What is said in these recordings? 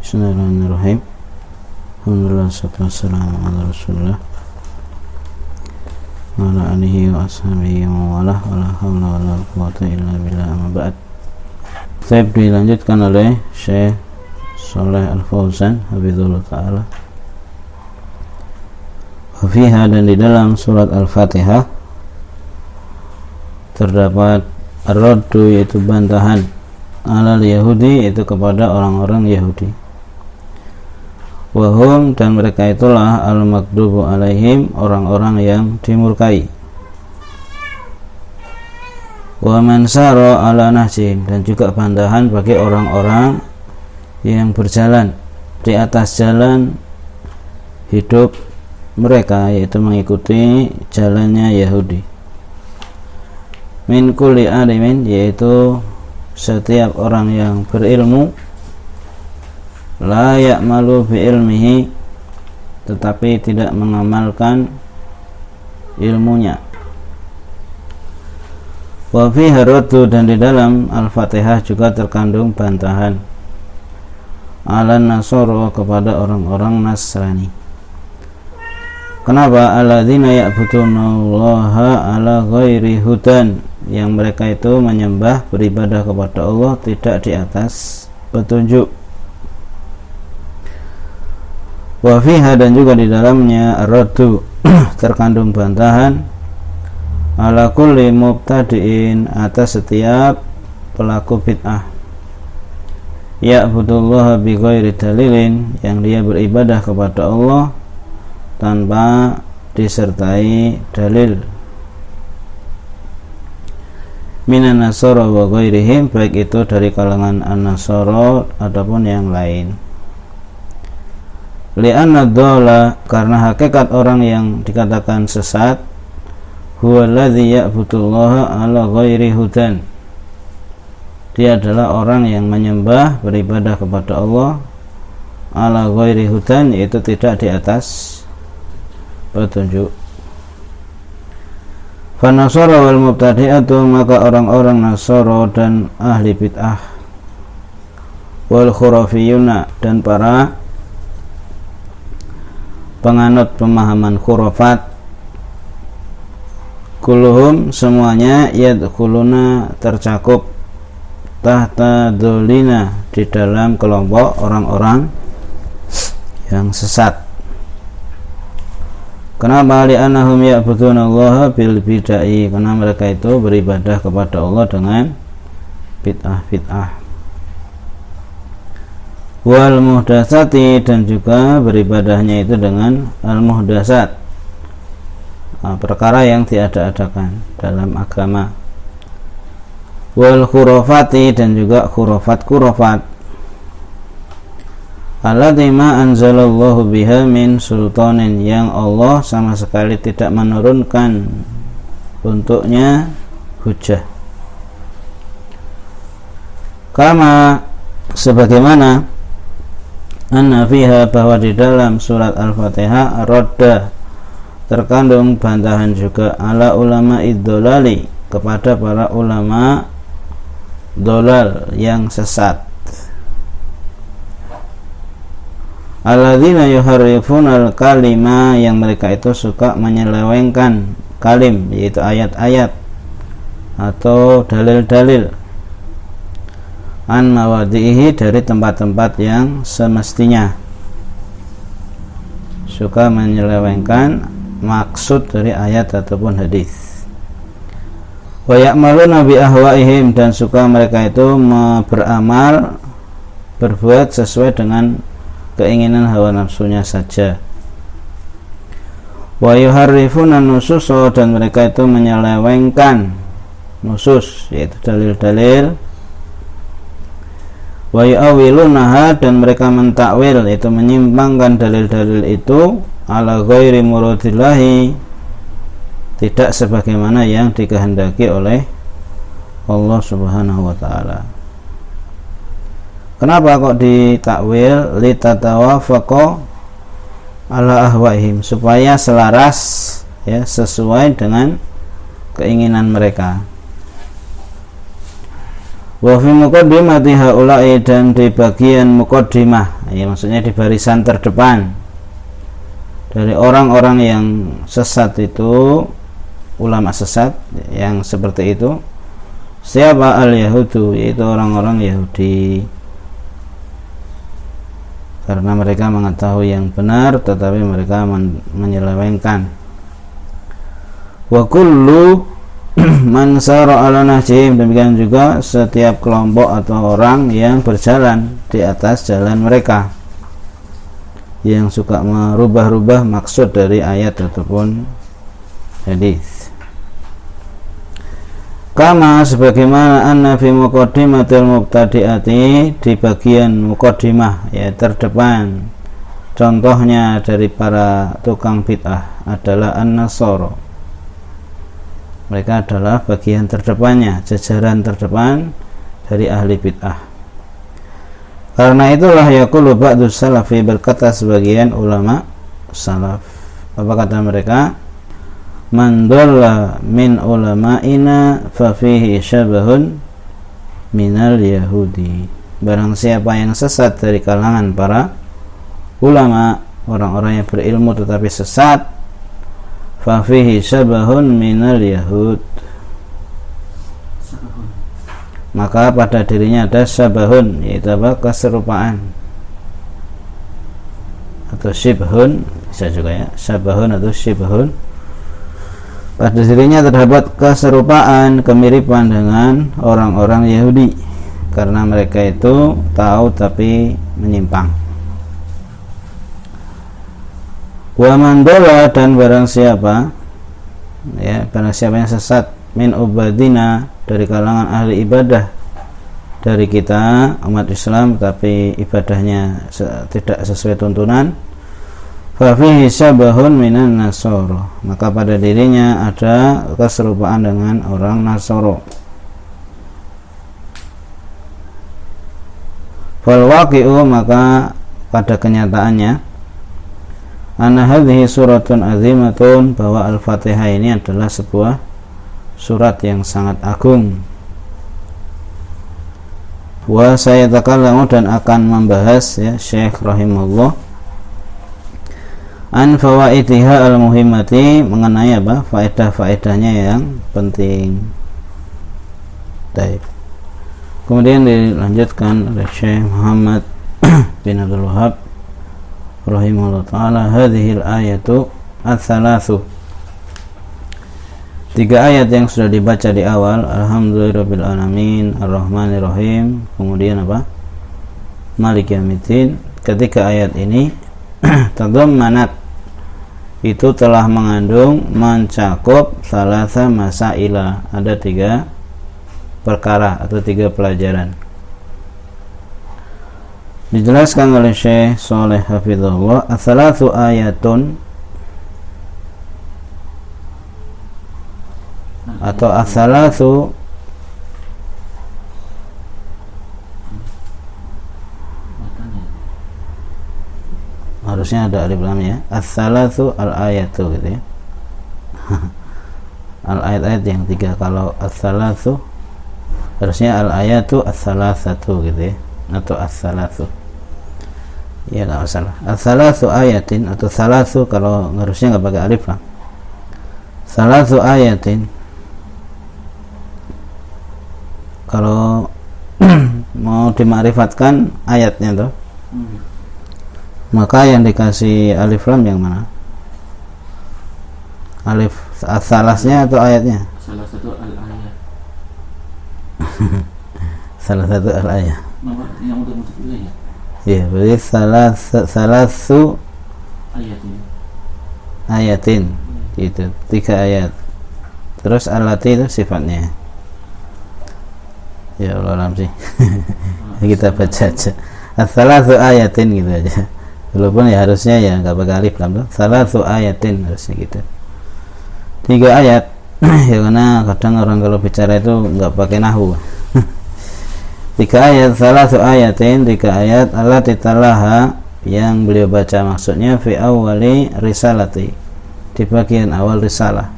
Bismillahirrahmanirrahim. Alhamdulillah, salatu wassalamu ala Rasulullah wa ala alihi wa ashabihi wa wala hawla wa la quwwata illa billah, amma ba'd. Saya dilanjutkan oleh Syekh Shalih Al-Fauzan hafizahullah ta'ala. Fiha, dan di dalam surat Al-Fatihah terdapat ar-raddu, yaitu bantahan, alal Yahudi, itu kepada orang-orang Yahudi. Wahum, dan mereka itulah al-maghdubu alaihim, orang-orang yang dimurkai. Wa man sara ala nahjihim, dan juga bantahan bagi orang-orang yang berjalan di atas jalan hidup mereka, yaitu mengikuti jalannya Yahudi. Min kulli alimin, yaitu setiap orang yang berilmu, la ya'malu bi ilmihi, tetapi tidak mengamalkan ilmunya. Wa fiha raddu, dan di dalam Al-Fatihah juga terkandung bantahan ala nasara, kepada orang-orang Nasrani. Kenapa? Alladzina ya'budunallaha ala ghairi hudan, yang mereka itu menyembah, beribadah kepada Allah tidak di atas petunjuk. Wa fiha, dan juga di dalamnya ar-raddu terkandung bantahan ala kulli mubtadi'in, atas setiap pelaku bid'ah, ya'budullaha bi ghairi dalilin, yang dia beribadah kepada Allah tanpa disertai dalil. Minan nasara wa ghairihim, baik itu dari kalangan an-nasara ataupun yang lain. Li'anna dhala, karena hakikat orang yang dikatakan sesat, huwa alladhi ya'budullaha ala ghairi hudan, dia adalah orang yang menyembah, beribadah kepada Allah ala ghairi hudan, yaitu tidak di atas petunjuk. Fanasara wal mubtadi'atu, maka orang-orang Nasara dan ahli bid'ah, wal khurafiyuna, dan para penganut pemahaman khurafat, kulluhum, semuanya, yadkhuluna, tercakup, tahta dzulina, di dalam kelompok orang-orang yang sesat. Kenapa? Li'annahum ya'budunallaha bil bid'ah, karena mereka itu beribadah kepada Allah dengan bid'ah-bid'ah. Wal muhdatsati, dan juga beribadahnya itu dengan al-muhdatsat, perkara yang tiada-adakan dalam agama. Wal khurafati, dan juga khurafat allati ma anzalallahu biha min sultanin, yang Allah sama sekali tidak menurunkan untuknya hujjah. Kama, sebagaimana anna fiha, bahwa di dalam surat Al-Fatihah radda terkandung bantahan juga ala ulama iddolali, kepada para ulama dolal yang sesat, alladzina yuharrifunal kalima, yang mereka itu suka menyelewengkan kalim, yaitu ayat-ayat atau dalil-dalil, an mawadihi, dari tempat-tempat yang semestinya, suka menyelewengkan maksud dari ayat ataupun hadis. Wa ya'maluna bi ahwaihim, dan suka mereka itu beramal, berbuat sesuai dengan keinginan hawa nafsunya saja. Wa yuharrifuna nusus, dan mereka itu menyelewengkan nusus, yaitu dalil-dalil. Wa yu'awilunaha, dan mereka mentakwil, yaitu menyimpangkan dalil-dalil itu, ala ghairi muradillahi, tidak sebagaimana yang dikehendaki oleh Allah Subhanahu wa ta'ala. Kenapa kok ditakwil? Litatawafaqa ala ahwaihim, supaya selaras, ya, sesuai dengan keinginan mereka. Wa fi muqaddimati haula'i, dan di bagian muqaddimah, ya maksudnya di barisan terdepan dari orang-orang yang sesat itu, ulama sesat yang seperti itu. Siapa? Al-Yahudu, yaitu orang-orang Yahudi, karena mereka mengetahui yang benar tetapi mereka menyelewengkan. Wa kullu man sara ala nahjihim, demikian juga setiap kelompok atau orang yang berjalan di atas jalan mereka, yang suka merubah-rubah maksud dari ayat ataupun hadis. Kama sebagaimana anna fi muqaddimatil mubtadi'ati, di bagian muqaddimah ya terdepan, contohnya dari para tukang bid'ah adalah an-nasara. Mereka adalah bagian terdepannya, jajaran terdepan dari ahli bid'ah. Karena itulah yaqulu ba'du salafi, berkata sebagian ulama salaf. Apa kata mereka? Man dhalla min ulama'ina fa fihi syabahun minal yahudi. Barang siapa yang sesat dari kalangan para ulama, orang-orang yang berilmu tetapi sesat, fa fihi syabahun minal yahud, maka pada dirinya ada syabahun, yaitu apa? Keserupaan, atau syibhun bisa juga ya, syabahun atau syibhun. Pada dirinya terdapat keserupaan, kemiripan dengan orang-orang Yahudi, karena mereka itu tahu tapi menyimpang. Wa man dhalla, dan barang siapa ya, barang siapa yang sesat, min ubadina, dari kalangan ahli ibadah dari kita umat Islam tapi ibadahnya tidak sesuai tuntunan, fa fihi syabahun minan nasara, maka pada dirinya ada keserupaan dengan orang Nasara. Fal waqi'u, maka pada kenyataannya, anna hadhihi suratun azimatun, bahwa Al-Fatihah ini adalah sebuah surat yang sangat agung. Wa sayatakallamu, dan akan membahas ya Syekh rahimahullah, an fawaidiha al-muhimmati, mengenai apa? Faedah-faedahnya yang penting. Baik. Kemudian dilanjutkan oleh Syekh Muhammad bin Abdul Wahhab rahimahullah ta'ala, hadhil ayatu ats-tsalatsu, 3 ayat yang sudah dibaca di awal, alhamdulillahirabbil alamin arrahmanirrahim, kemudian apa? Maliki yaumiddin. Ketika ayat ini tadammanat, itu telah mengandung, mencakup salasa masaila, ada 3 perkara atau 3 pelajaran. Dijelaskan oleh Syekh Shalih hafizahullah, as-salatu ayatun, atau as-salatu harusnya ada alif lam ya, as-salatu al-ayatu gitu ya. Al-ayat-ayat yang 3, kalau as-salatu harusnya al-ayatu as-salasatu gitu ya, atau as-salatu ya, enggak masalah. As-salatu ayatin atau salatu, kalau harusnya enggak pakai alif lam. Salatu ayatin, kalau mau dimakrifatkan ayatnya tuh, maka yang dikasih alif lam yang mana? Alif salasnya atau ayatnya? Salah satu al-ayat. Salah satu al-ayat. Yang untuk ya? Iya, berarti salasu ayatin. Gitu, 3 ayat. Terus alati itu sifatnya. Ya Allah alam sih. Kita baca aja. As-salatu ayatin gitu aja. Walaupun ya harusnya ya enggak pakai alif lam tuh. Salatu ayatin harusnya gitu. 3 ayat. Ya karena kadang orang kalau bicara itu enggak pakai nahwu. 3 ayat, salatu ayatin, 3 ayat allati talaha, yang beliau baca maksudnya fi awwali risalati, di bagian awal risalah.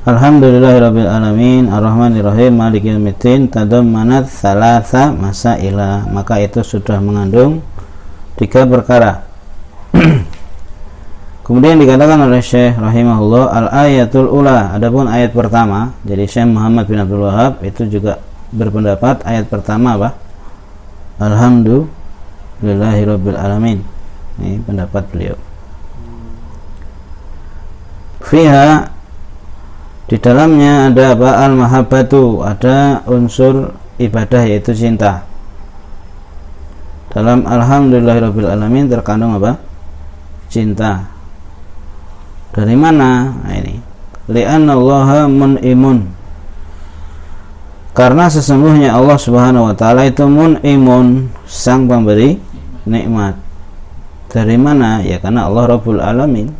Alhamdulillahirabbil alamin arrahmanirrahim maliki yaumiddin tadammanat thalatha masaila, maka itu sudah mengandung 3 perkara. Kemudian dikatakan oleh Syekh rahimahullah al-ayatul ula, adapun ayat pertama, jadi Syekh Muhammad bin Abdul Wahab itu juga berpendapat ayat pertama apa? Alhamdulillahirabbil alamin. Ini pendapat beliau. Fiha, di dalamnya ada apa? Al-mahabbatu, ada unsur ibadah yaitu cinta. Dalam alhamdulillahirabbil alamin terkandung apa? Cinta. Dari mana? Nah, ini. Li'annallaha mun'imun. Karena sesungguhnya Allah Subhanahu wa taala itu mun'imun, sang pemberi nikmat. Dari mana? Ya karena Allah Rabbul Alamin,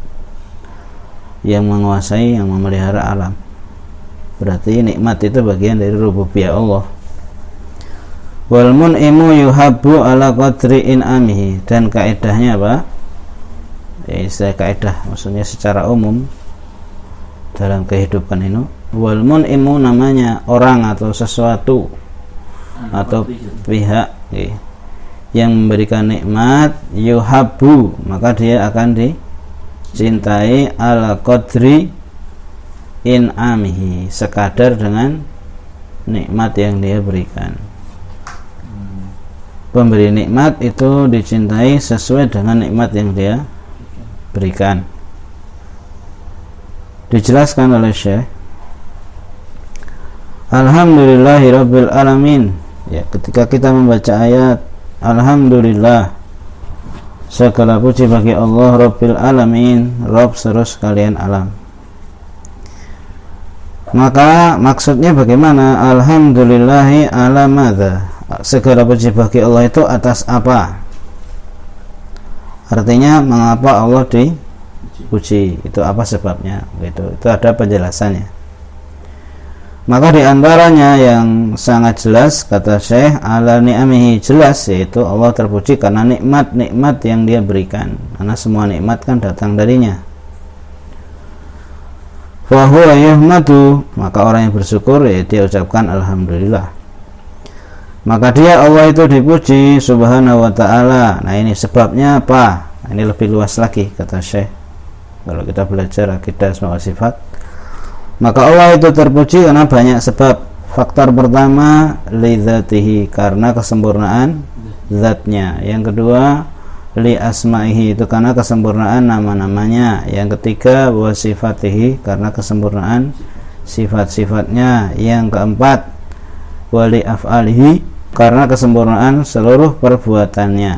yang menguasai, yang memelihara alam. Berarti nikmat itu bagian dari rububiyah Allah. Wal mun'imu yuhabbu ala qadri in'amihi, dan kaidahnya apa? Ya, istilah kaidah maksudnya secara umum dalam kehidupan ini. Wal mun'imu namanya orang atau sesuatu atau pihak yang memberikan nikmat, yuhabbu, maka dia akan dicintai ala qadri in'amihi, sekadar dengan nikmat yang dia berikan. Pemberi nikmat itu dicintai sesuai dengan nikmat yang dia berikan. Dijelaskan oleh Syekh, alhamdulillahirabbil alamin. Ya, ketika kita membaca ayat alhamdulillah, segala puji bagi Allah Rabbil alamin, Rabb seluruh sekalian alam. Maka maksudnya bagaimana? Alhamdulillahi ala madza, segala puji bagi Allah itu atas apa? Artinya mengapa Allah dipuji? Itu apa sebabnya? Itu ada penjelasannya. Maka diantaranya yang sangat jelas, kata Syekh, ala ni'amihi, jelas, yaitu Allah terpuji karena nikmat-nikmat yang dia berikan, karena semua nikmat kan datang darinya. Fa huwa yuhmadu, maka orang yang bersyukur ya dia ucapkan alhamdulillah, maka dia Allah itu dipuji subhanahu wa ta'ala. Nah ini sebabnya apa? Nah, ini lebih luas lagi, kata Syekh. Kalau kita belajar akidah asma wa sifat, maka Allah itu terpuji karena banyak sebab. Faktor pertama li dzatihi, karena kesempurnaan zatnya. Yang kedua li asma'ihi, itu karena kesempurnaan nama-namanya. Yang ketiga wa sifatihi, karena kesempurnaan sifat-sifatnya. Yang keempat wa li af'alihi, karena kesempurnaan seluruh perbuatannya.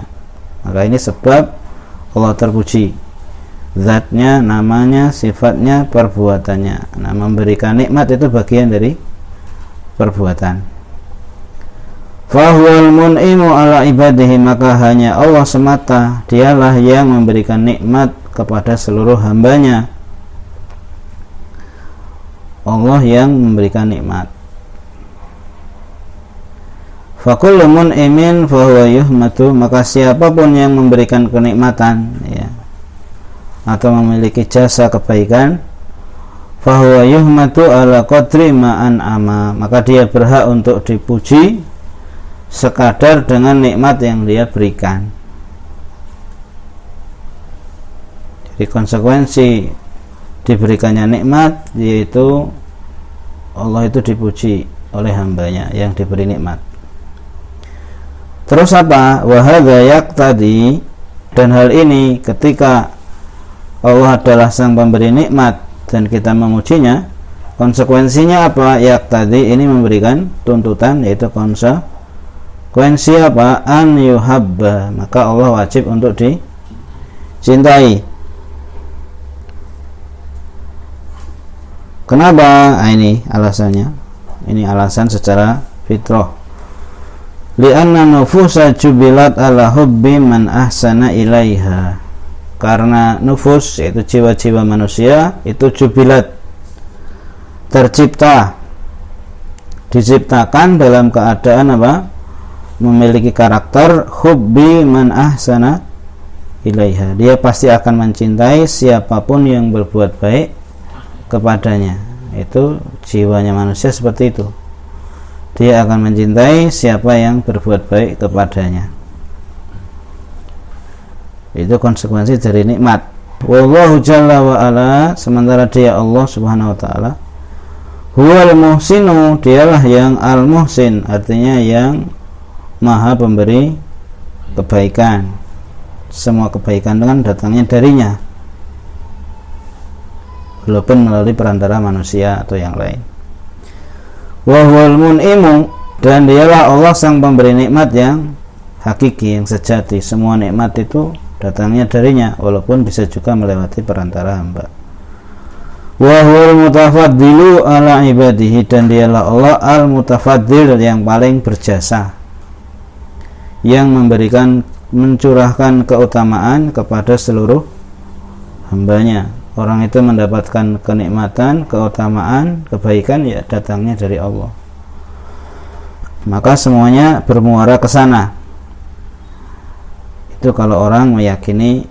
Maka ini sebab Allah terpuji, zatnya, namanya, sifatnya, perbuatannya. Nah, memberikan nikmat itu bagian dari perbuatan. Fahuwal mun'imu ala ibadihi, maka hanya Allah semata, dialah yang memberikan nikmat kepada seluruh hambanya. Allah yang memberikan nikmat. Fakullu mun'imin fahuwa yuhmatu, maka siapapun yang memberikan kenikmatan, ya, atau memiliki jasa kebaikan, fahuwa yuhmatu ala qadri ma'an ama, maka dia berhak untuk dipuji sekadar dengan nikmat yang dia berikan. Jadi konsekuensi diberikannya nikmat yaitu Allah itu dipuji oleh hambanya yang diberi nikmat. Terus apa? Wa hadza yaqtadi, dan hal ini ketika Allah adalah sang pemberi nikmat dan kita memujinya, konsekuensinya apa? Yaqtadi, ini memberikan tuntutan, yaitu konsekuensi apa? An yuhabba, maka Allah wajib untuk dicintai. Kenapa? Nah, ini alasannya. Ini alasan secara fitrah. Li'anna nufusa jubilat ala hubbi man ahsana ilaiha, karena nufus, yaitu jiwa-jiwa manusia, itu jubilat, tercipta, diciptakan dalam keadaan apa? Memiliki karakter hubbi man ahsana ilaiha, dia pasti akan mencintai siapapun yang berbuat baik kepadanya. itu jiwanya manusia seperti itu. Dia akan mencintai siapa yang berbuat baik kepadanya. Itu konsekuensi dari nikmat. Wallahu jalla wa ala, sementara dia Allah subhanahu wa ta'ala huwal muhsinu, dialah yang al-muhsin, artinya yang maha pemberi kebaikan. Semua kebaikan dengan datangnya darinya, walaupun melalui perantara manusia atau yang lain. Wa huwal mun'imu, dan dialah Allah sang pemberi nikmat yang hakiki, yang sejati. Semua nikmat itu datangnya darinya, walaupun bisa juga melewati perantara hamba. Wa huwal mutafaddilu ala ibadihi, dan dialah Allah al-mutafaddil, yang paling berjasa, yang mencurahkan keutamaan kepada seluruh hambanya. Orang itu mendapatkan kenikmatan, keutamaan, kebaikan, ya datangnya dari Allah. Maka semuanya bermuara ke sana. Itu kalau orang meyakini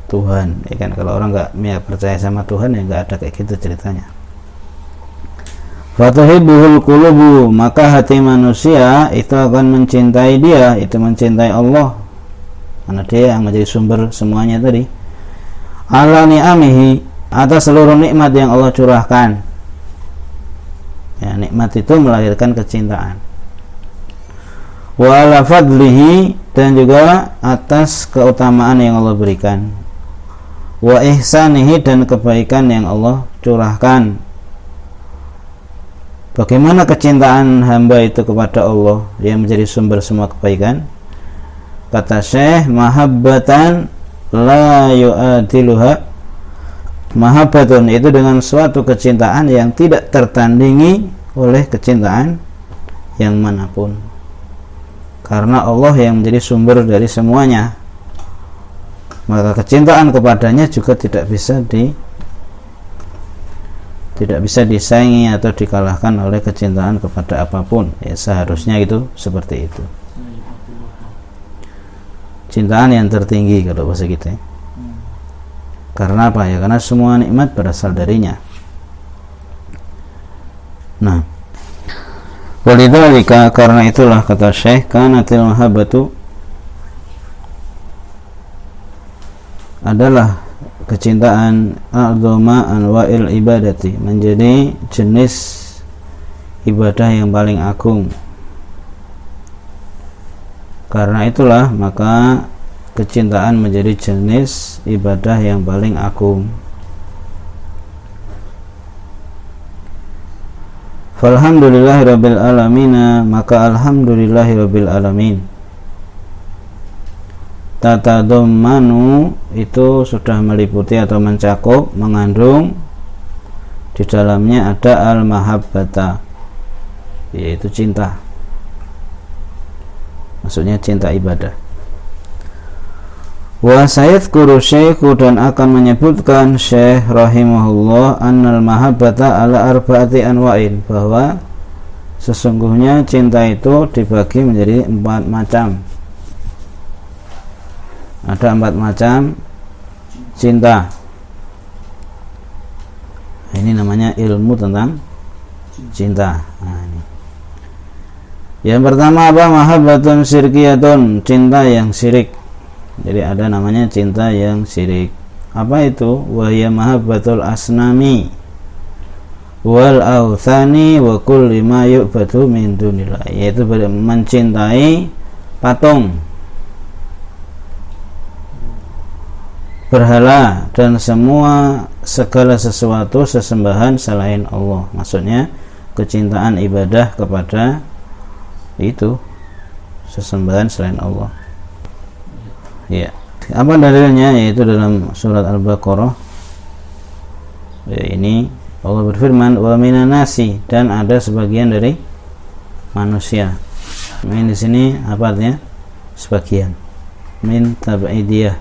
Tuhan, ya kan. Kalau orang nggak percaya sama Tuhan, ya nggak ada kayak gitu ceritanya. Fatuhibbuhul qulubu, maka hati manusia itu akan mencintai dia, itu mencintai Allah, karena dia yang menjadi sumber semuanya tadi. Ala ni'amihi, atas seluruh nikmat yang Allah curahkan. Ya, nikmat itu melahirkan kecintaan. Wa ala fadlihi, dan juga atas keutamaan yang Allah berikan. Wa ihsanihi, dan kebaikan yang Allah curahkan. Bagaimana kecintaan hamba itu kepada Allah yang menjadi sumber semua kebaikan? Kata Syekh, mahabbatan la yu'adiluha. Mahabbatun, itu dengan suatu kecintaan yang tidak tertandingi oleh kecintaan yang manapun, karena Allah yang menjadi sumber dari semuanya. Maka kecintaan kepadanya juga tidak bisa disaingi atau dikalahkan oleh kecintaan kepada apapun. Ya, seharusnya itu seperti itu. Cintaan yang tertinggi kalau bahasa kita. Karena apa ya? Karena semua nikmat berasal darinya. Nah, walidzalika, karena itulah kata Syekh, kanatil mahabbatu, adalah kecintaan a'dhama anwa'il ibadati, menjadi jenis ibadah yang paling agung. Karena itulah maka kecintaan menjadi jenis ibadah yang paling agung. Falhamdulillahirabbil alamin, maka alhamdulillahirabbil alamin. Tatadammanu, itu sudah meliputi atau mencakup, mengandung di dalamnya ada al-mahabbata, yaitu cinta. Maksudnya cinta ibadah. Wa sayadhkuru Syekhu, dan akan menyebutkan Syekh rahimahullah, annal mahabbata ala arba'ati anwa'in, bahwa sesungguhnya cinta itu dibagi menjadi 4 macam. Ada 4 macam cinta. Ini namanya ilmu tentang cinta. Nah, ini. Yang pertama apa? Mahabbatun syirkiyatun, cinta yang syirik. Jadi ada namanya cinta yang syirik. Apa itu? Wahya mahabbatul asnami wal authani wa kulli ma yu'badu min dunillah, yaitu mencintai patung, berhala, dan segala sesuatu sesembahan selain Allah. Maksudnya kecintaan ibadah kepada itu sesembahan selain Allah. Ya. Apa dalilnya? Yaitu dalam surat Al-Baqarah. Ya, ini Allah berfirman, wa minan nasi, dan ada sebagian dari manusia. Min di sini apa artinya? Sebagian. Min tab'idiyah.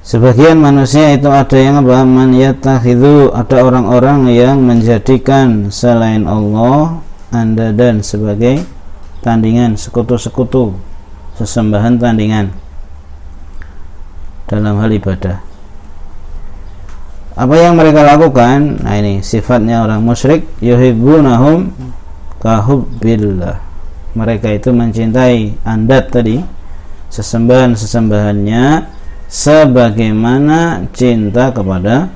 Sebagian manusia itu ada yang apa? Man yattakhidhu, ada orang-orang yang menjadikan selain Allah andadan, sebagai tandingan, sekutu-sekutu, sesembahan tandingan dalam hal ibadah. Apa yang mereka lakukan? Nah, ini sifatnya orang musyrik, yuhibbunahum kahubbillah. Mereka itu mencintai andat tadi, sesembahan-sesembahannya sebagaimana cinta kepada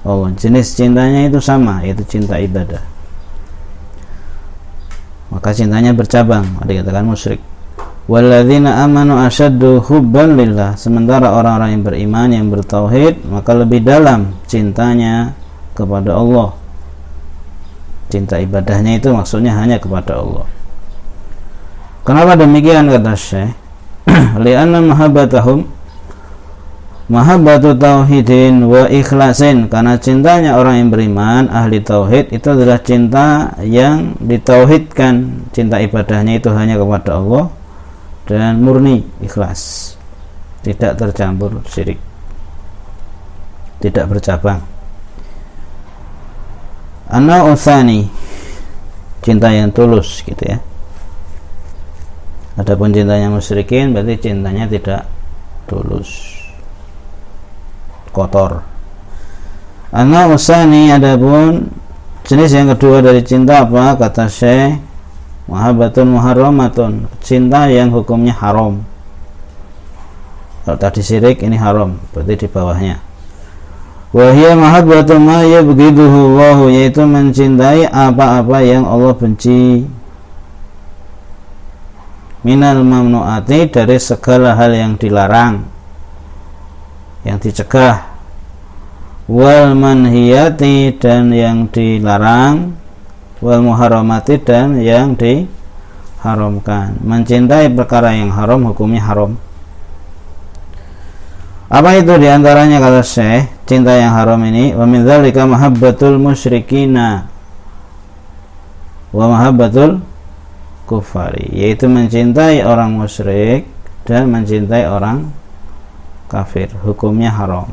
Allah. Jenis cintanya itu sama, yaitu cinta ibadah. Maka cintanya bercabang, dikatakan musyrik. Walladzina amanu asyaddu hubban lillah. Sementara orang-orang yang beriman, yang bertauhid, maka lebih dalam cintanya kepada Allah. Cinta ibadahnya itu maksudnya hanya kepada Allah. Kenapa demikian, kata Syekh? Li'anna mahabbatahum mahabbatu tauhidin wa ikhlasin. Karena cintanya orang yang beriman, ahli tauhid, itu adalah cinta yang ditauhidkan. Cinta ibadahnya itu hanya kepada Allah dan murni ikhlas, tidak tercampur syirik, tidak bercabang. Ana utsani, cinta yang tulus gitu ya. Adapun cintanya musyrikin berarti cintanya tidak tulus, kotor. Ana utsani, adapun jenis yang kedua dari cinta apa? Kata Syekh, mahabbatun muharramatun, cinta yang hukumnya haram. Kalau tadi syirik, ini haram, berarti di bawahnya. Wa hiya mahabbatu ma yabghiduhu Allah, yaitu mencintai apa-apa yang Allah benci. Minal mamnuati, dari segala hal yang dilarang, yang dicegah. Wal manhiyati, dan yang dilarang. Wal muharramati, dan yang diharamkan. Mencintai perkara yang haram, hukumnya haram. Apa itu diantaranya, kata Syekh, cinta yang haram ini? Wa min dzalika mahabbatul musyrikina wa mahabbatul kufari, yaitu mencintai orang musyrik dan mencintai orang kafir, hukumnya haram.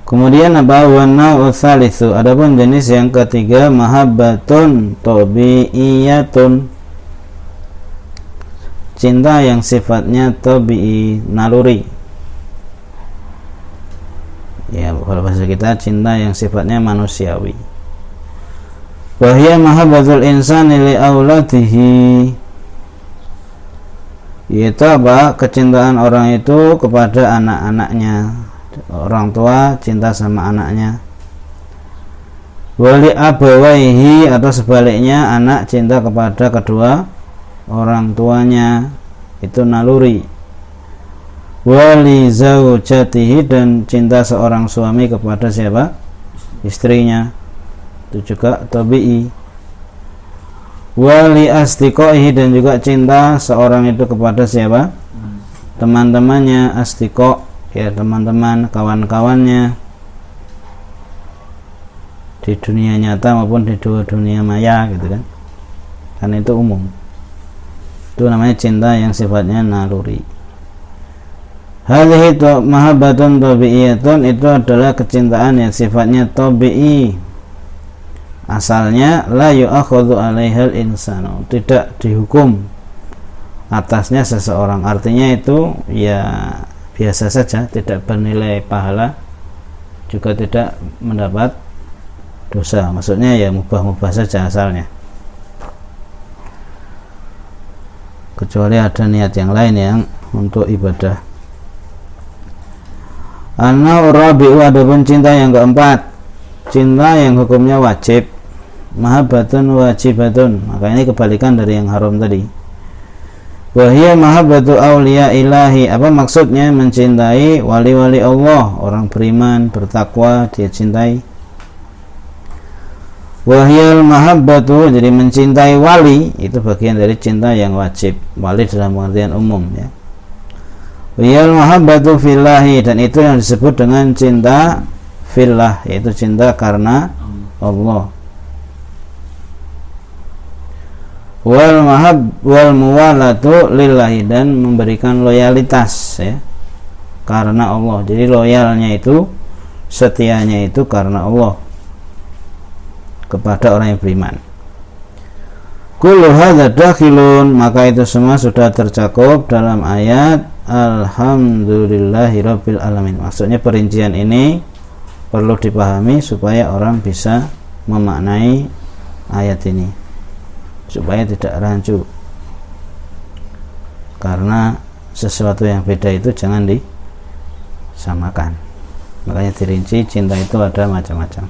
Kemudian apa? Wana utsalitsu, adapun jenis yang ketiga, mahabbatun tabi'iyatun, cinta yang sifatnya tabi'i, naluri. Ya, kalau bahasa kita cinta yang sifatnya manusiawi. Wa hiya mahabbatul insani li auladihi, yaitu apa? Kecintaan orang itu kepada anak-anaknya. Orang tua cinta sama anaknya. Wali abawaihi, atau sebaliknya, anak cinta kepada kedua orang tuanya, itu naluri. Wali zaujatihi, dan cinta seorang suami kepada siapa? Istrinya, itu juga tabi'i. Wali asdiqaihi, dan juga cinta seorang itu kepada siapa? Teman-temannya, asdiqa, ya teman-teman, kawan-kawannya di dunia nyata maupun di dunia maya gitu kan, karena itu umum. Itu namanya cinta yang sifatnya naluri. Hadhihi mahabbatun tabi'iyatun, itu adalah kecintaan yang sifatnya tabi'i. Asalnya la yu'akhadhu 'alaihal insanu, tidak dihukum atasnya seseorang. Artinya itu ya biasa saja, tidak bernilai pahala, juga tidak mendapat dosa. Maksudnya ya mubah-mubah saja asalnya, kecuali ada niat yang lain yang untuk ibadah. An-rabi'u, adapun cinta yang keempat, cinta yang hukumnya wajib, mahabbatun wajibatun, maka ini kebalikan dari yang haram tadi. Wahia mahabbatu awliya ilahi, apa maksudnya? Mencintai wali-wali Allah, orang beriman, bertakwa, dia cintai. Wahiyal mahabbatu, jadi mencintai wali itu bagian dari cinta yang wajib, wali dalam pengertian umum ya. Wahiyal mahabbatu fillahi, dan itu yang disebut dengan cinta fillah, yaitu cinta karena Allah. Wal muwalatu lillahi, dan memberikan loyalitas ya karena Allah. Jadi loyalnya itu, setianya itu karena Allah kepada orang yang beriman. Kullu hadza dakhilun, maka itu semua sudah tercakup dalam ayat alhamdulillahirabbil alamin. Maksudnya perincian ini perlu dipahami supaya orang bisa memaknai ayat ini, supaya tidak rancu. Karena sesuatu yang beda itu jangan disamakan. Makanya dirinci, cinta itu ada macam-macam.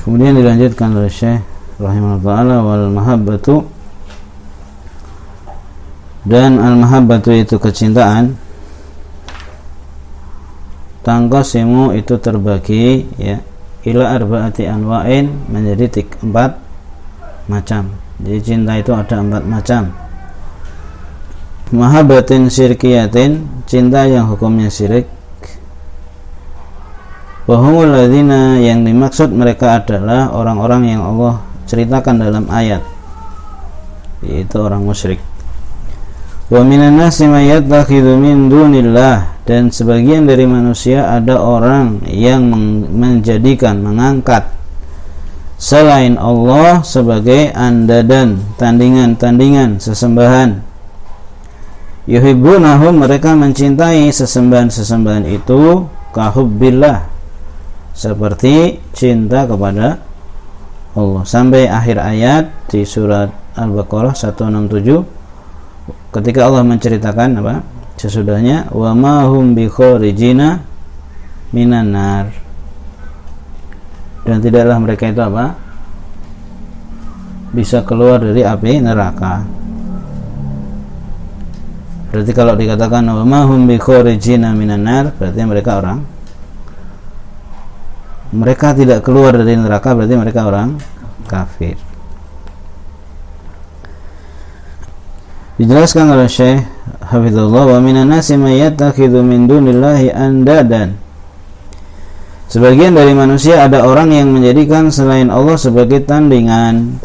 Kemudian dilanjutkan oleh Syekh rahimahullah, wal mahabbatu, dan al mahabbatu itu kecintaan, tangqasimu itu terbagi ya ila arba'ati anwa'in, menjadi 4 macam. Jadi cinta itu ada 4 macam. Mahabbatin syirkiyatin, cinta yang hukumnya syirik. Wa humul ladzina, yang dimaksud mereka adalah orang-orang yang Allah ceritakan dalam ayat, yaitu orang musyrik. Wa minan nasi may yattakhidhu min dunillah, dan sebagian dari manusia ada orang yang menjadikan, mengangkat selain Allah sebagai andadan, tandingan-tandingan, sesembahan. Yuhibbunahum, mereka mencintai sesembahan-sesembahan itu kahubbillah, seperti cinta kepada Allah, sampai akhir ayat di surat Al-Baqarah 167 ketika Allah menceritakan apa sesudahnya, wa ma hum bi kharijina minan nar, dan tidaklah mereka itu apa bisa keluar dari api neraka. Berarti kalau dikatakan wa ma hum bi kharijina minan nar, berarti mereka tidak keluar dari neraka, berarti mereka orang kafir. Dijelaskan oleh Syekh hafizallahu, wa minan nasi may yattakhidhu min dunillahi andadan, sebagian dari manusia ada orang yang menjadikan selain Allah sebagai tandingan,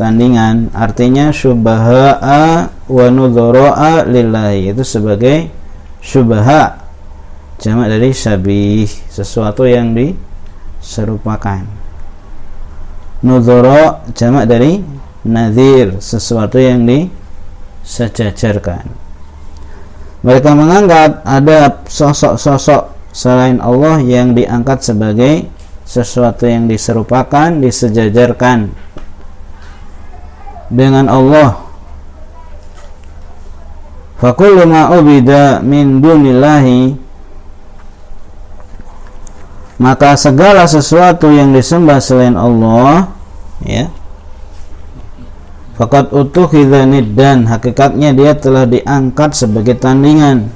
artinya syubaha'a wa nudhara'a lillahi, itu sebagai syubaha, jamak dari syabih, sesuatu yang diserupakan. Nudhara jamak dari nadhir, sesuatu yang disejajarkan. Mereka menganggap ada sosok-sosok selain Allah yang diangkat sebagai sesuatu yang diserupakan, disejajarkan dengan Allah. Fakullu ma ubida min dunillahi, maka segala sesuatu yang disembah selain Allah, ya, faqad utukhidha niddan, hakikatnya dia telah diangkat sebagai tandingan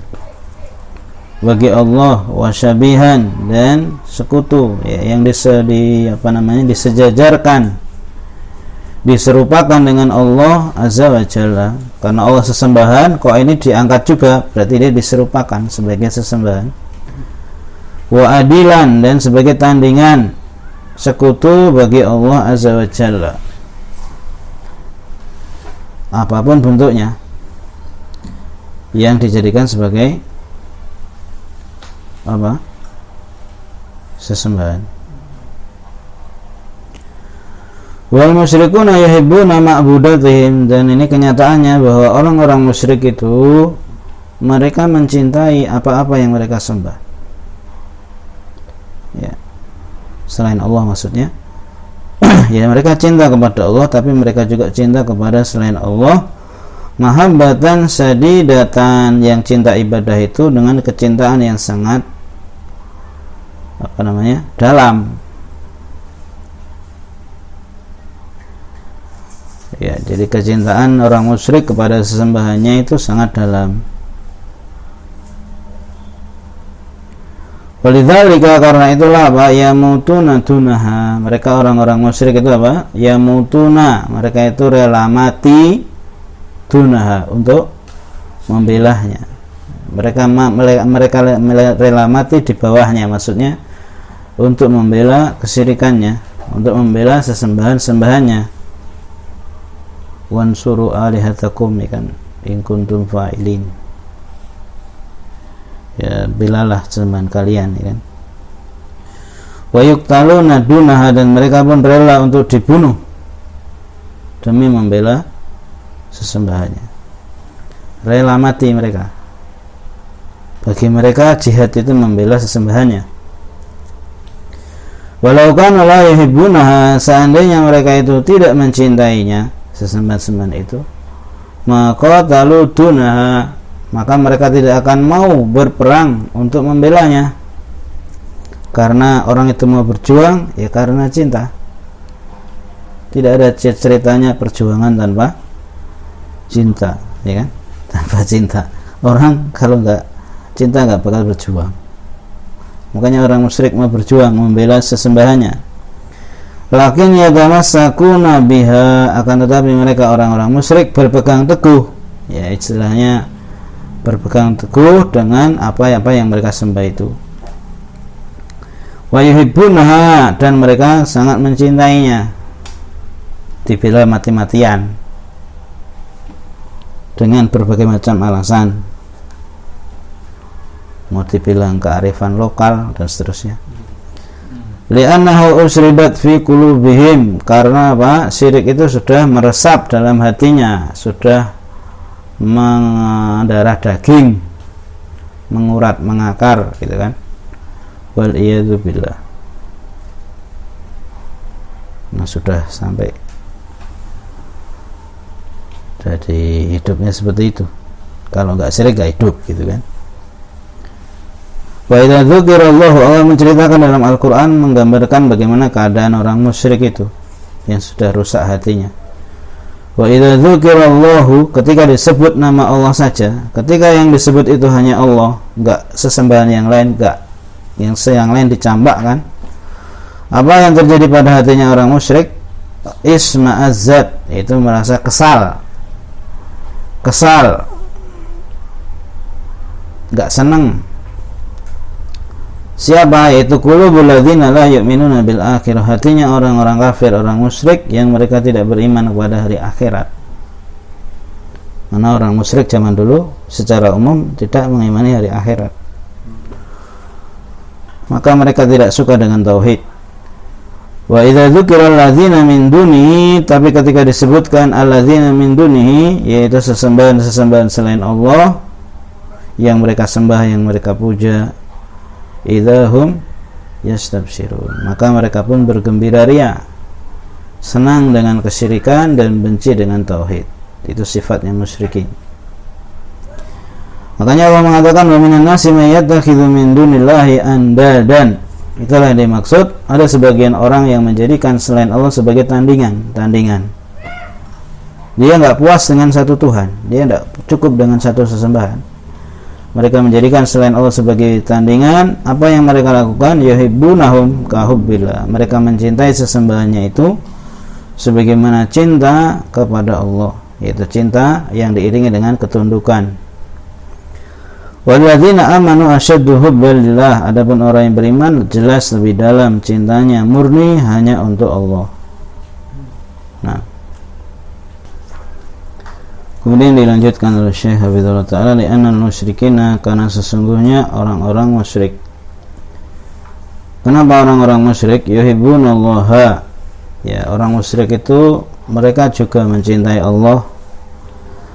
bagi Allah, wasyabihan, dan sekutu, ya, yang disejajarkan, diserupakan dengan Allah azza wa jalla. Karena Allah sesembahan, kok ini diangkat juga, berarti dia diserupakan sebagai sesembahan. Wa adilan, dan sebagai tandingan, sekutu bagi Allah azza wa jalla, apapun bentuknya, yang dijadikan sebagai apa? Sesembahan. Wal musyrikuna yuhibbuna ma'budatihim, dan ini kenyataannya bahwa orang-orang musyrik itu mereka mencintai apa-apa yang mereka sembah, ya, selain Allah maksudnya. Ya, mereka cinta kepada Allah, tapi mereka juga cinta kepada selain Allah. Mahabbatan sadidatan, yang cinta ibadah itu dengan kecintaan yang sangat dalam. Ya, jadi kecintaan orang musyrik kepada sesembahannya itu sangat dalam. Walidzalika, karena itulah apa, yamutuna dunaha, mereka orang-orang musyrik itu apa, yamutuna, mereka itu rela mati, dunaha, untuk membelahnya. Mereka rela mati di bawahnya, maksudnya untuk membela kesyirikannya, untuk membela sesembahan-sembahannya. Wansuru alihatakum, kan, in kuntum fa'ilin, ya, belalah sembahan kalian, ya kan. Wa yuqtaluna dunaha, dan mereka pun rela untuk dibunuh demi membela sesembahannya, rela mati mereka. Bagi mereka jihad itu membela sesembahannya. Walau kana la yuhibbunaha, seandainya mereka itu tidak mencintainya, sesembahan-sembahan itu, maka talu dunaha, maka mereka tidak akan mau berperang untuk membelanya. Karena orang itu mau berjuang ya karena cinta. Tidak ada ceritanya perjuangan tanpa cinta, ya kan? Tanpa cinta. Orang kalau nggak cinta nggak bakal berjuang. Makanya orang musyrik mau berjuang membela sesembahannya. Lakin yatamassakuna biha, akan tetapi mereka orang-orang musyrik berpegang teguh, ya istilahnya berpegang teguh dengan apa-apa yang mereka sembah itu. Wa yuhibbunaha, dan mereka sangat mencintainya. Dibela mati-matian dengan berbagai macam alasan. Mau dibilang kearifan lokal dan seterusnya. Li'annahu usribat fi qulubihim, karena apa? Syirik itu sudah meresap dalam hatinya, sudah mendarah daging, mengurat, mengakar, gitu kan. Wal iyadu billah. Nah, sudah sampai jadi hidupnya seperti itu. Kalau enggak syirik enggak hidup, gitu kan. Wa idza dzukirallahu, Allah menceritakan dalam Al-Qur'an, menggambarkan bagaimana keadaan orang musyrik itu yang sudah rusak hatinya. Wa idza dzukirallahu, ketika disebut nama Allah saja, ketika yang disebut itu hanya Allah, enggak sesembahan yang lain, enggak yang lain dicambakkan, apa yang terjadi pada hatinya orang musyrik? Isma'azzat, itu merasa kesal, enggak senang. Siapa? Yaitu qulubul ladzina la yu'minuna bil akhirah, hatinya orang-orang kafir, orang musyrik yang mereka tidak beriman kepada hari akhirat. Karena orang musyrik zaman dulu secara umum tidak mengimani hari akhirat, maka mereka tidak suka dengan tauhid. Wa idza dzukiral ladzina min dunihi, tapi ketika disebutkan alladzina min dunihi, yaitu sesembahan-sesembahan selain Allah yang mereka sembah, yang mereka puja, idahum yastabshirun, maka mereka pun bergembira ria, senang dengan kesyirikan dan benci dengan tauhid. Itu sifatnya musyrikin. Makanya Allah mengatakan wa minan nasi may yattakhidhu min dunillahi andadan. Itulah yang dimaksud, ada sebagian orang yang menjadikan selain Allah sebagai tandingan. Dia enggak puas dengan satu Tuhan, dia enggak cukup dengan satu sesembahan. Mereka menjadikan selain Allah sebagai tandingan. Apa yang mereka lakukan? Yuhibbunahum kahubbillah, mereka mencintai sesembahannya itu sebagaimana cinta kepada Allah, yaitu cinta yang diiringi dengan ketundukan. Walladzina amanu asyaddu hubbalillah, adapun orang yang beriman jelas lebih dalam cintanya, murni hanya untuk Allah. Nah, kemudian dilanjutkan oleh Syekh Hafizullah Ta'ala, li'annal musyrikina, karena sesungguhnya orang-orang musyrik. Kenapa orang-orang musyrik? Yuhibbunallaha, ya, orang musyrik itu mereka juga mencintai Allah,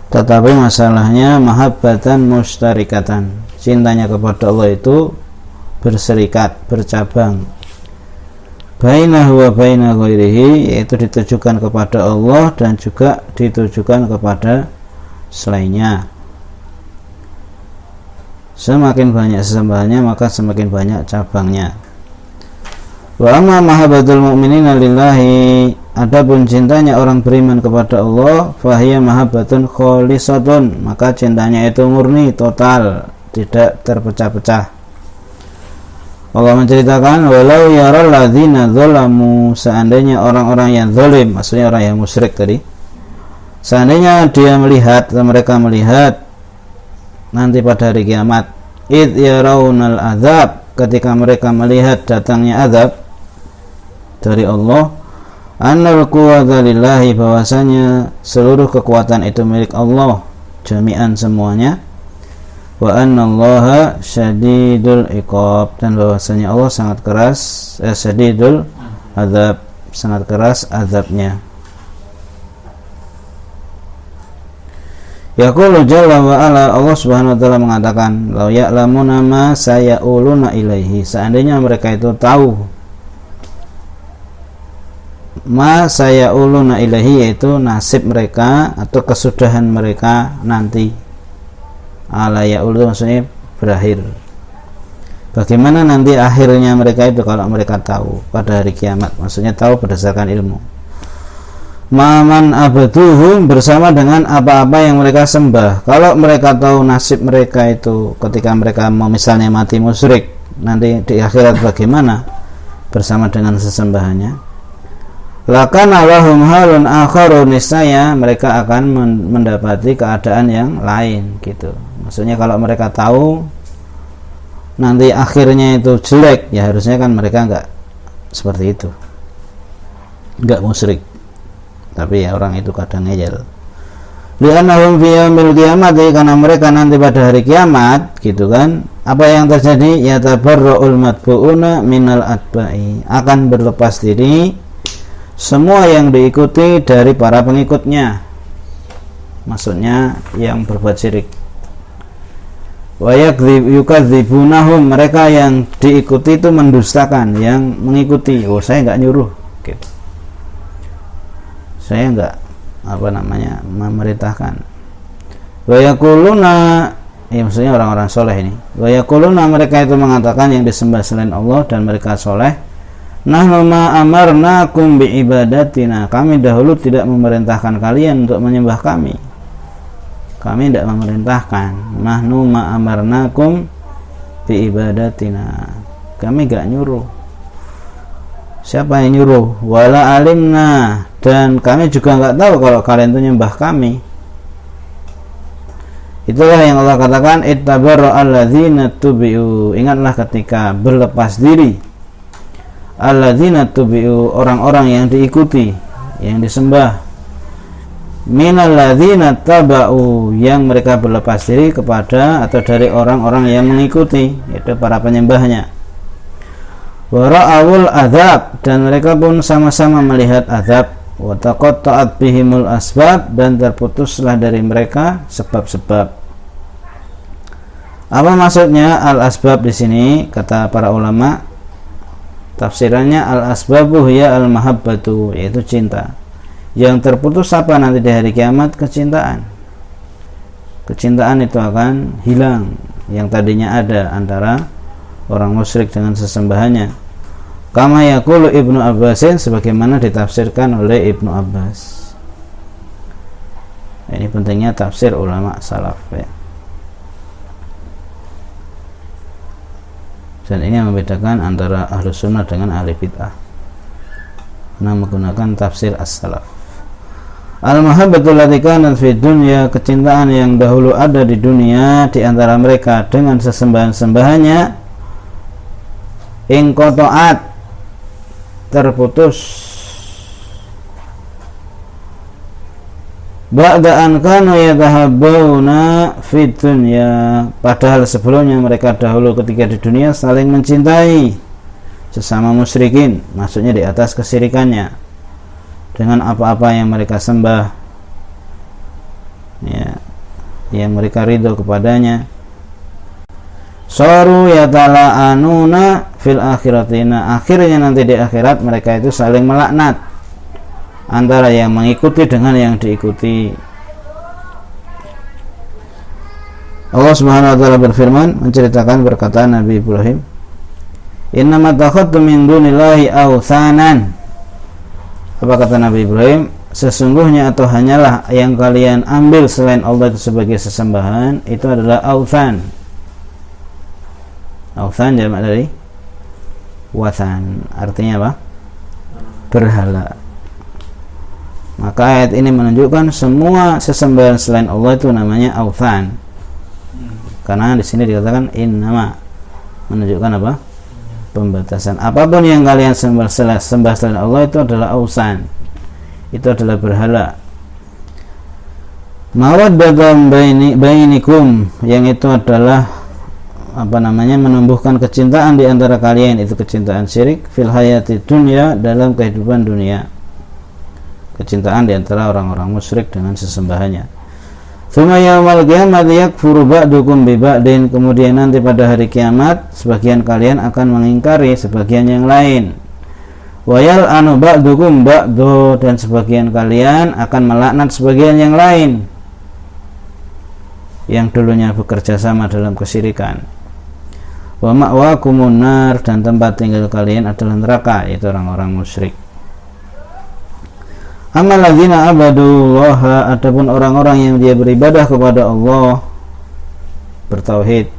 tetapi masalahnya mahabbatan mustarikatan, cintanya kepada Allah itu berserikat, bercabang. Bainahu wa baina ghairihi, yaitu ditujukan kepada Allah dan juga ditujukan kepada selainnya. Semakin banyak sesembahannya, maka semakin banyak cabangnya. Wa amma mahabbatul mu'minina lillahi, adapun cintanya orang beriman kepada Allah, fahiya mahabbatun khalisatun, maka cintanya itu murni, total, tidak terpecah-pecah. Allah menceritakan, walau yaral ladzina dzalamu, seandainya orang-orang yang zalim, maksudnya orang yang musyrik tadi, seandainya dia melihat, atau mereka melihat nanti pada hari kiamat, id yarawnal azab, ketika mereka melihat datangnya azab dari Allah, annal quwwata lillahi, bahwasanya seluruh kekuatan itu milik Allah jami'an semuanya, wa annallaha syadidul iqab, dan bahwasanya Allah sangat keras, syadidul azab, sangat keras azabnya. Yaqulu jalla wa ala, Allah Subhanahu wa taala mengatakan, "Lau ya'lamuna ma sayaquluna ilaihi." Seandainya mereka itu tahu ma sayaquluna ilaihi, yaitu nasib mereka atau kesudahan mereka nanti. Ala ya'ul itu maksudnya berakhir. Bagaimana nanti akhirnya mereka itu kalau mereka tahu pada hari kiamat, maksudnya tahu berdasarkan ilmu. Maman abaduhum, bersama dengan apa-apa yang mereka sembah. Kalau mereka tahu nasib mereka itu ketika mereka mau misalnya mati musyrik, nanti di akhirat bagaimana bersama dengan sesembahannya, lakana lahum halun akharu, niscaya mereka akan mendapati keadaan yang lain gitu. Maksudnya kalau mereka tahu nanti akhirnya itu jelek, ya harusnya kan mereka enggak seperti itu, enggak musyrik. Tapi ya orang itu kadang ngeyel. Li'annahum fi yaumil qiyamati, karena mereka nanti pada hari kiamat gitu kan, apa yang terjadi? Yatabarra'ul matbu'una minal atba'i, akan berlepas diri semua yang diikuti dari para pengikutnya, maksudnya yang berbuat syirik. Wa yukadzibunahum, mereka yang diikuti itu mendustakan yang mengikuti. Oh, saya enggak nyuruh gitu. Saya enggak memerintahkan. Wa yaquluna, ya maksudnya orang-orang soleh ini. Wa yaquluna, mereka itu mengatakan yang disembah selain Allah dan mereka soleh, nahnu ma amarnakum bi ibadatina, kami dahulu tidak memerintahkan kalian untuk menyembah kami. Kami tidak memerintahkan. Nahnu ma amarnakum bi ibadatina, kami enggak nyuruh. Siapa yang nyuruh? Wala alimna, dan kami juga enggak tahu kalau kalian itu nyembah kami. Itulah yang Allah katakan, ittabarra alladzina tubi'u, ingatlah ketika berlepas diri alladzina tubi'u, orang-orang yang diikuti, yang disembah, minalladzina taba'u, yang mereka berlepas diri kepada atau dari orang-orang yang mengikuti, yaitu para penyembahnya. Wara'awul azab, dan mereka pun sama-sama melihat azab. Wa taqatta'at bihimul asbab, dan terputuslah dari mereka sebab-sebab. Apa maksudnya al-asbab di sini? Kata para ulama, tafsirannya al-asbabu hiya al-mahabbatu, yaitu cinta. Yang terputus apa nanti di hari kiamat? Kecintaan. Kecintaan itu akan hilang yang tadinya ada antara orang musyrik dengan sesembahannya. Kama yaqulu Ibnu Abbasin, sebagaimana ditafsirkan oleh Ibnu Abbas. Ini pentingnya tafsir ulama salaf ya. Dan ini yang membedakan antara ahlu sunnah dengan ahli bid'ah, karena menggunakan tafsir as-salaf. Al-mahabbatul lati kanat fid dunya, kecintaan yang dahulu ada di dunia di antara mereka dengan sesembahan-sembahannya, inqata'at, terputus, ba'da an kanu yatahabbuna fid dunya, padahal sebelumnya mereka dahulu ketika di dunia saling mencintai sesama musyrikin, maksudnya di atas kesyirikannya, dengan apa-apa yang mereka sembah ya, yang mereka ridho kepadanya. Saru yatala'anuna fil akhiratina, akhirnya nanti di akhirat mereka itu saling melaknat antara yang mengikuti dengan yang diikuti. Allah Subhanahu wa taala berfirman menceritakan perkataan Nabi Ibrahim, "Innama takhadtu min dunillahi awthanan." Apa kata Nabi Ibrahim? Sesungguhnya atau hanyalah yang kalian ambil selain Allah itu sebagai sesembahan, itu adalah awthan. Awthan jamak dari wathan, artinya apa? Berhala. Maka ayat ini menunjukkan semua sesembahan selain Allah itu namanya awthan. Karena di sini dikatakan innama, menunjukkan apa? Pembatasan. Apapun yang kalian sembah selain Allah itu adalah awthan. Itu adalah berhala. Mawaddatum bainikum, yang itu adalah menumbuhkan kecintaan di antara kalian, itu kecintaan syirik, fil hayati dunya, dalam kehidupan dunia. Kecintaan di antara orang-orang musyrik dengan sesembahannya. Tsumma yaumal qiyamati yakfuru ba'dukum bi ba'din, kemudian nanti pada hari kiamat sebagian kalian akan mengingkari sebagian yang lain. Wa yal'anu ba'dukum ba'du, dan sebagian kalian akan melaknat sebagian yang lain yang dulunya bekerja sama dalam kesyirikan. Wa ma'wakumun nar, dan tempat tinggal kalian adalah neraka, yaitu orang-orang musyrik. Amal ladzina abadullaha, adapun orang-orang yang dia beribadah kepada Allah, bertauhid,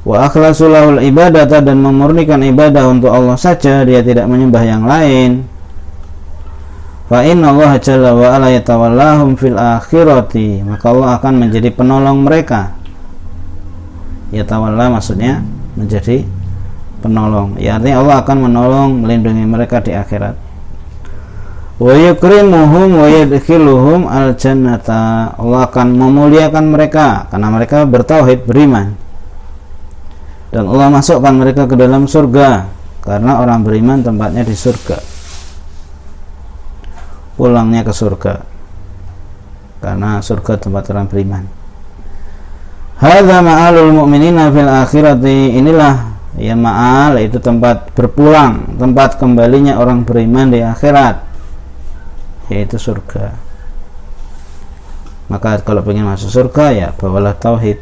wa akhlasulahul ibadata, dan memurnikan ibadah untuk Allah saja, dia tidak menyembah yang lain, fa innallaha jalla wa ala yatawallahum fil akhirati, maka Allah akan menjadi penolong mereka. Yatawalla maksudnya menjadi penolong, ya artinya Allah akan menolong, melindungi mereka di akhirat. Wa yukrimuhum wa yadkhiluhum al-jannata, Allah akan memuliakan mereka karena mereka bertauhid, beriman, dan Allah masukkan mereka ke dalam surga karena orang beriman tempatnya di surga, pulangnya ke surga karena surga tempat orang beriman. Hadza ma'alul mu'minina fil akhirati, inilah ya ma'al, itu tempat berpulang, tempat kembalinya orang beriman di akhirat, yaitu surga. Maka kalau ingin masuk surga ya bawalah tauhid.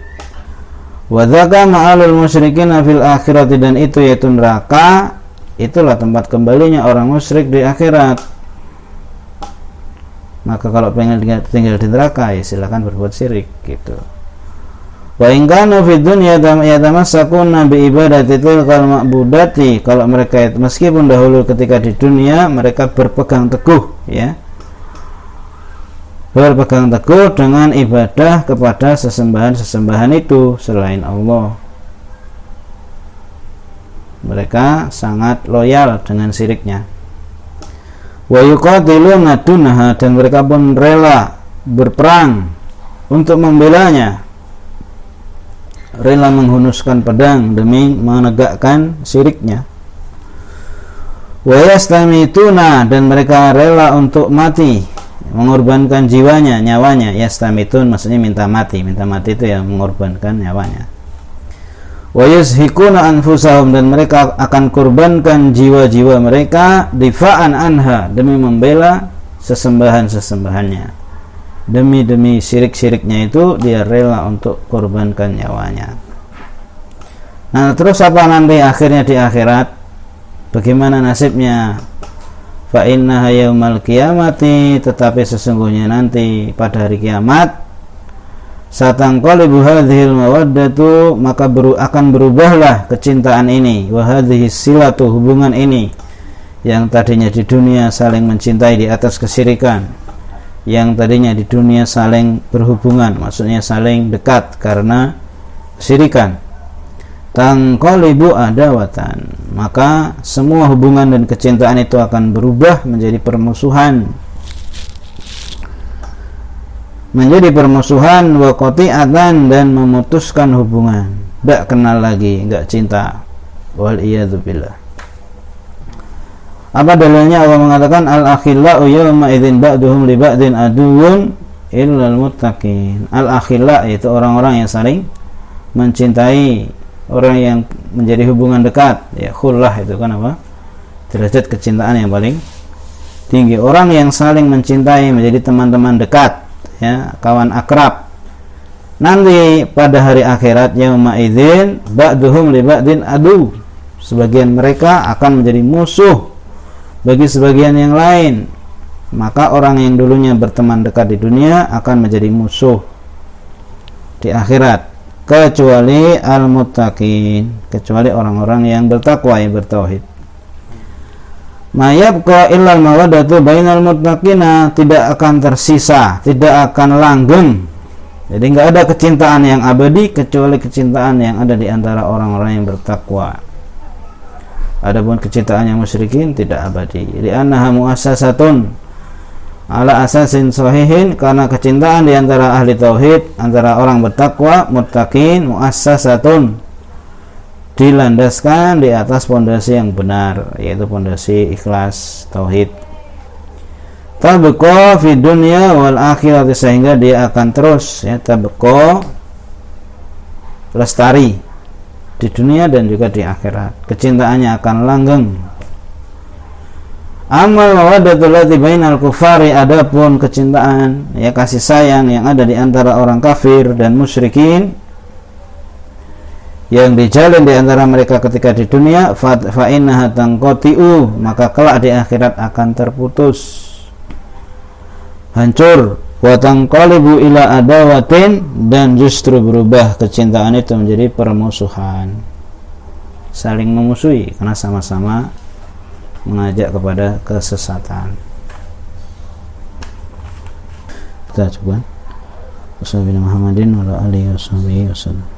Wa dzaka ma'alul musyrikina fil akhirati, dan itu yaitu neraka, itulah tempat kembalinya orang musyrik di akhirat. Maka kalau pengen tinggal di neraka ya silakan berbuat syirik gitu. Wa in kanu fid dunya yatamassakuna bi ibadati tilkal ma'budati, kalau mereka meskipun dahulu ketika di dunia mereka berpegang teguh, ya, berpegang teguh dengan ibadah kepada sesembahan-sesembahan itu selain Allah, mereka sangat loyal dengan syiriknya. Wa yuqatiluna dunaha, dan mereka pun rela berperang untuk membelanya, rela menghunuskan pedang demi menegakkan syiriknya. Wa yastamituna, dan mereka rela untuk mati, mengorbankan jiwanya, nyawanya. Yastamitun maksudnya minta mati itu ya mengorbankan nyawanya. Wa yuzhikuna anfusahum, dan mereka akan korbankan jiwa-jiwa mereka difa'an anha, demi membela sesembahan-sesembahannya. Demi syirik-syiriknya itu dia rela untuk korbankan nyawanya. Nah, terus apa nanti akhirnya di akhirat? Bagaimana nasibnya? Fa innaha yaumal qiyamati, tetapi sesungguhnya nanti pada hari kiamat, satanqalibu hadhil mawaddatu, maka akan berubahlah kecintaan ini, wa hadhihi silatu, hubungan ini yang tadinya di dunia saling mencintai di atas kesyirikan, yang tadinya di dunia saling berhubungan, maksudnya saling dekat karena kesyirikan, tanqalibu adawatan, maka semua hubungan dan kecintaan itu akan berubah menjadi permusuhan, wa qati'atan, dan memutuskan hubungan, tidak kenal lagi, enggak cinta. Wal iyadu billah. Apa dalilnya? Allah mengatakan al-akhillau yawma idzin ba'duhum li ba'din aduwwun illal muttaqin. Al-akhilla yaitu orang-orang yang saling mencintai, orang yang menjadi hubungan dekat, ya khullah itu kan apa? Derajat kecintaan yang paling tinggi. Orang yang saling mencintai menjadi teman-teman dekat, ya, kawan akrab. Nanti pada hari akhirat yauma idzin ba'duhum li ba'din adu, sebagian mereka akan menjadi musuh bagi sebagian yang lain. Maka orang yang dulunya berteman dekat di dunia akan menjadi musuh di akhirat, kecuali al-muttaqin, kecuali orang-orang yang bertakwa, yang bertauhid. Ma yabqa illal mawaddatu bainal muttaqina, tidak akan tersisa, tidak akan langgeng. Jadi enggak ada kecintaan yang abadi kecuali kecintaan yang ada di antara orang-orang yang bertakwa. Adapun kecintaan yang musyrikin tidak abadi. Li'annaha muassasatun ala asasin sahihin, karena kecintaan di antara ahli tauhid, antara orang bertakwa, muttaqin, muassasatun, dilandaskan di atas pondasi yang benar, yaitu pondasi ikhlas tauhid. tabqa fi dunya wal akhirati, sehingga dia akan terus ya, tabqa lestari di dunia dan juga di akhirat, kecintaannya akan langgeng. Amal mawaddatul lati bainal kufari, adapun kecintaan ya, kasih sayang yang ada di antara orang kafir dan musyrikin yang dijalin di antara mereka ketika di dunia, fa innaha tanqati'u, maka kelak di akhirat akan terputus, hancur. Wa tanqalibu ila adawatin, dan justru berubah kecintaan itu menjadi permusuhan, saling memusuhi karena sama-sama mengajak kepada kesesatan. Kita coba Muhammadin wa alihi wasallam.